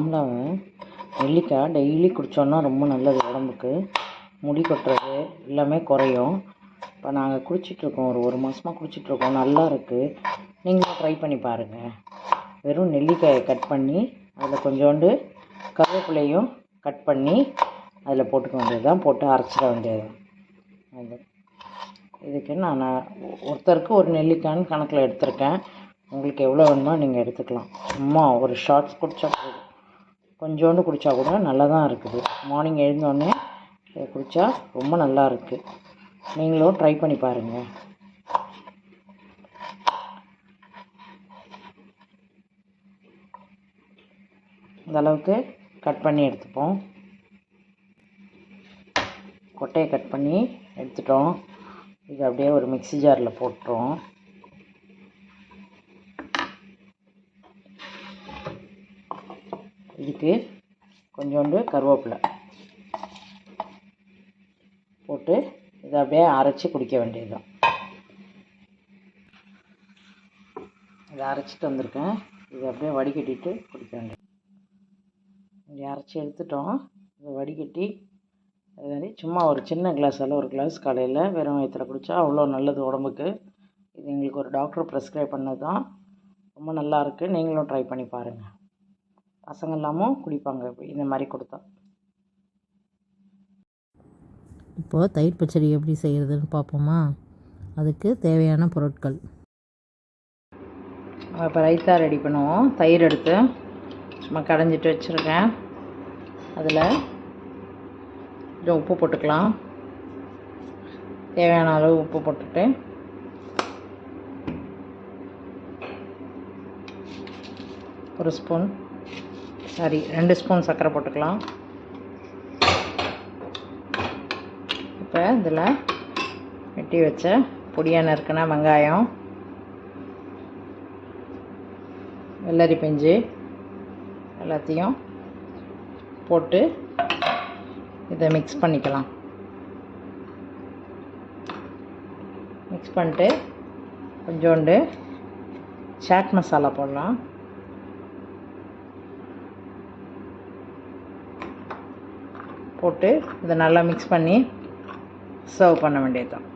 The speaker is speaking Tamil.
நார்மலாகவே நெல்லிக்காய் டெய்லி குடித்தோன்னா ரொம்ப நல்லது உடம்புக்கு. முடி கொட்டுறது எல்லாமே குறையும். இப்போ நாங்கள் குடிச்சிட்ருக்கோம், ஒரு மாதமாக குடிச்சிட்ருக்கோம். நல்லா இருக்குது. நீங்களும் ட்ரை பண்ணி பாருங்கள். வெறும் நெல்லிக்காயை கட் பண்ணி அதில் கொஞ்சோண்டு கருவேப்பிலையும் கட் பண்ணி அதில் போட்டுக்க வேண்டியது தான், போட்டு அரைச்சிட வேண்டியது தான். அது இதுக்கு நான் ஒருத்தருக்கு ஒரு நெல்லிக்காய்னு கணக்கில் எடுத்திருக்கேன். உங்களுக்கு எவ்வளோ வேணுமோ நீங்கள் எடுத்துக்கலாம். சும்மா ஒரு ஷார்ட்ஸ் குடித்தா போதும். கொஞ்சோண்டு குடித்தா கூட நல்லா தான் இருக்குது. மார்னிங் எழுந்தோடனே இதை குடித்தா ரொம்ப நல்லா இருக்குது. நீங்களும் ட்ரை பண்ணி பாருங்கள். இந்த அளவுக்கு கட் பண்ணி எடுத்துப்போம். கொட்டையை கட் பண்ணி எடுத்துட்டோம். இது அப்படியே ஒரு மிக்ஸி ஜாரில் போட்டுறோம். இதுக்கு கொஞ்சோண்டு கருவேப்பிலை போட்டு இதை அப்படியே அரைச்சி குடிக்க வேண்டியது தான். இதை அரைச்சிட்டு வந்திருக்கேன். இதை அப்படியே வடிகட்டிட்டு குடிக்க வேண்டியது. இங்கே அரைச்சி எடுத்துட்டோம். இதை வடிகட்டி அது மாதிரி சும்மா ஒரு சின்ன கிளாஸால் ஒரு கிளாஸ் காலையில் வெறும் வயிற்றில் குடித்தா அவ்வளோ நல்லது உடம்புக்கு. இது எங்களுக்கு ஒரு டாக்டர் ப்ரெஸ்கிரைப் பண்ணது தான். ரொம்ப நல்லாயிருக்கு. நீங்களும் ட்ரை பண்ணி பாருங்கள். பசங்க எல்லாமும் குடிப்பாங்க இந்த மாதிரி கொடுத்தா. இப்போது தயிர் பச்சடி எப்படி செய்கிறதுன்னு பார்ப்போமா? அதுக்கு தேவையான பொருட்கள். இப்போ ரைத்தா ரெடி பண்ணுவோம். தயிர் எடுத்து சும்மா கடைஞ்சிட்டு வச்சுருக்கேன். அதில் கொஞ்சம் உப்பு போட்டுக்கலாம். தேவையான அளவு உப்பு போட்டுட்டு ஒரு ஸ்பூன் 2 ஸ்பூன் சர்க்கரை போட்டுக்கலாம். இப்போ இதில் வெட்டி வச்ச பொடியாக நறுக்கின வெங்காயம், வெள்ளரி பிஞ்சு எல்லாத்தையும் போட்டு இதை மிக்ஸ் பண்ணிக்கலாம். மிக்ஸ் பண்ணிட்டு கொஞ்சோண்டு சாட் மசாலா போடலாம். போட்டு இதை நல்லா மிக்ஸ் பண்ணி சர்வ் பண்ண வேண்டியது தான்.